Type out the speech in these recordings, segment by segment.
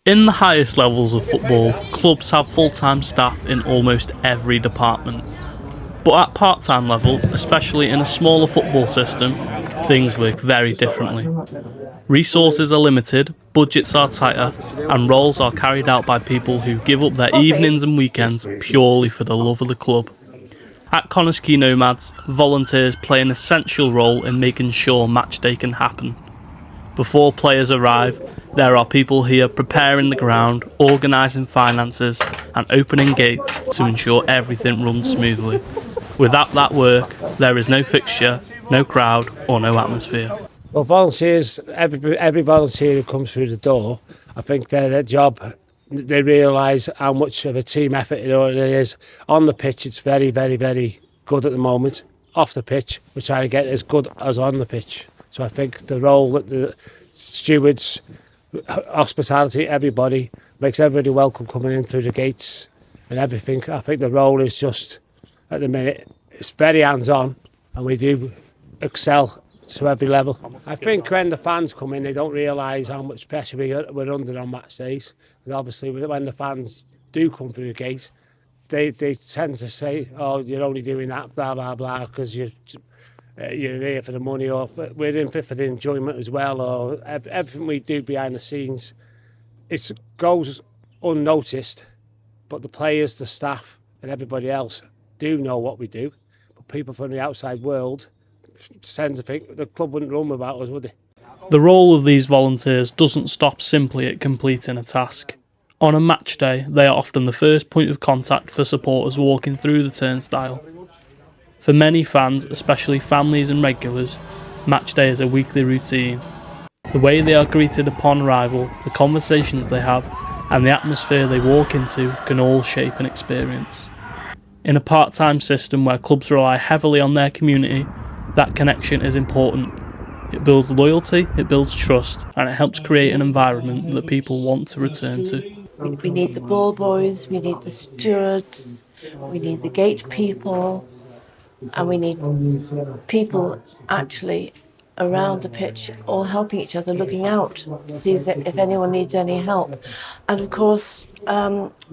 In the highest levels of football, clubs have full-time staff in almost every department. But at part-time level, especially in a smaller football system, things work very differently. Resources are limited, budgets are tighter, and roles are carried out by people who give up their evenings and weekends purely for the love of the club. At Connah's Quay Nomads, volunteers play an essential role in making sure Matchday can happen. Before players arrive, there are people here preparing the ground, organising finances and opening gates to ensure everything runs smoothly. Without that work, there is no fixture, no crowd or no atmosphere. Well, volunteers, every volunteer who comes through the door, I think their job, they realise how much of a team effort it is. On the pitch, it's very, very, very good at the moment. Off the pitch, we're trying to get as good as on the pitch. So I think the role that the stewards, hospitality, everybody, makes everybody welcome coming in through the gates and everything. I think the role is just, at the minute, it's very hands-on and we do excel to every level. I think when the fans come in, they don't realise how much pressure we're under on match days. Because obviously, when the fans do come through the gate, they tend to say, oh, you're only doing that, blah, blah, blah, because you're here for the money, or we're in for the enjoyment as well, or everything we do behind the scenes, it goes unnoticed, but the players, the staff and everybody else do know what we do. But people from the outside world tend to think the club wouldn't run without us, would they? The role of these volunteers doesn't stop simply at completing a task. On a match day, they are often the first point of contact for supporters walking through the turnstile. For many fans, especially families and regulars, Matchday is a weekly routine. The way they are greeted upon arrival, the conversations they have, and the atmosphere they walk into can all shape an experience. In a part-time system where clubs rely heavily on their community, that connection is important. It builds loyalty, it builds trust, and it helps create an environment that people want to return to. We need the ball boys, we need the stewards, we need the gate people, and we need people actually around the pitch, all helping each other, looking out to see if anyone needs any help. And of course,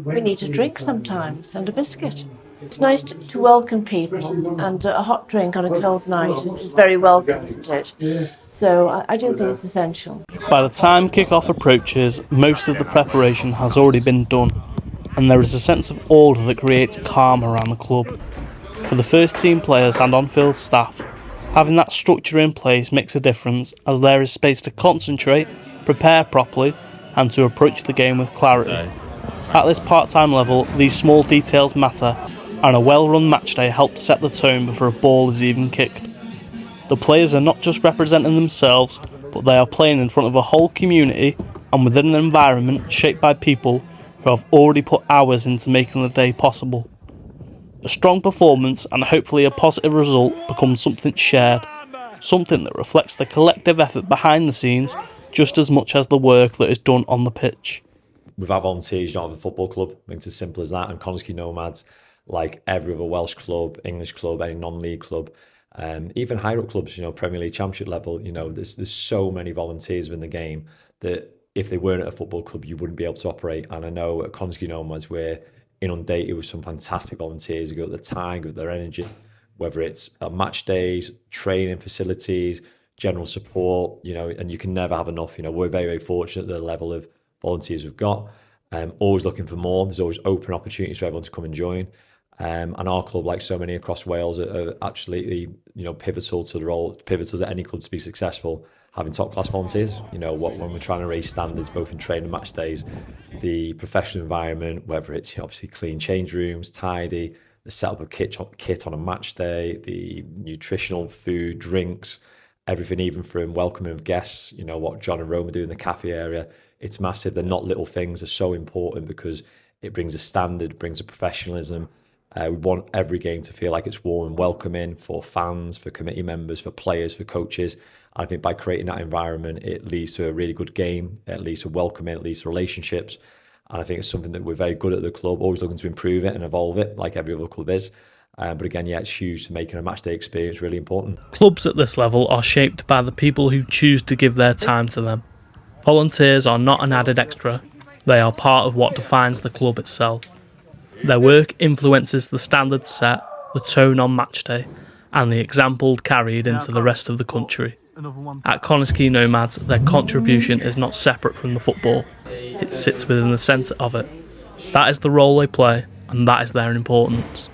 we need a drink sometimes and a biscuit. It's nice to welcome people, and a hot drink on a cold night is very welcome, isn't it? So I do think it's essential. By the time kick-off approaches, most of the preparation has already been done, and there is a sense of order that creates calm around the club. For the first team players and on-field staff, having that structure in place makes a difference, as there is space to concentrate, prepare properly, and to approach the game with clarity. At this part-time level, these small details matter, and a well-run matchday helps set the tone before a ball is even kicked. The players are not just representing themselves, but they are playing in front of a whole community and within an environment shaped by people who have already put hours into making the day possible. A strong performance and hopefully a positive result becomes something shared, something that reflects the collective effort behind the scenes just as much as the work that is done on the pitch. Without volunteers, you don't have a football club. I think it's as simple as that. And Connah's Quay Nomads, like every other Welsh club, English club, any non-league club, even higher up clubs, Premier League Championship level, there's so many volunteers within the game that if they weren't at a football club, you wouldn't be able to operate. And I know at Connah's Quay Nomads, we're inundated with some fantastic volunteers who go at the time, with their energy, whether it's match days, training facilities, general support, and you can never have enough. We're very, very fortunate at the level of volunteers we've got. Always looking for more. There's always open opportunities for everyone to come and join. And our club, like so many across Wales, are absolutely, pivotal to the role, pivotal to any club to be successful, having top-class volunteers. When we're trying to raise standards, both in training and match days, the professional environment, whether it's obviously clean change rooms, tidy, the setup of kit on a match day, the nutritional food, drinks, everything, even from welcoming of guests, what John and Roma do in the cafe area, it's massive. They're not little things. They're so important because it brings a standard, brings a professionalism. We want every game to feel like it's warm and welcoming for fans, for committee members, for players, for coaches. And I think by creating that environment, it leads to a really good game. It leads to welcoming, it leads to relationships. And I think it's something that we're very good at the club, always looking to improve it and evolve it like every other club is. But again, it's huge to making a matchday experience really important. Clubs at this level are shaped by the people who choose to give their time to them. Volunteers are not an added extra. They are part of what defines the club itself. Their work influences the standards set, the tone on match day, and the example carried into the rest of the country. At Quay Nomads, their contribution is not separate from the football. It sits within the centre of it. That is the role they play, and that is their importance.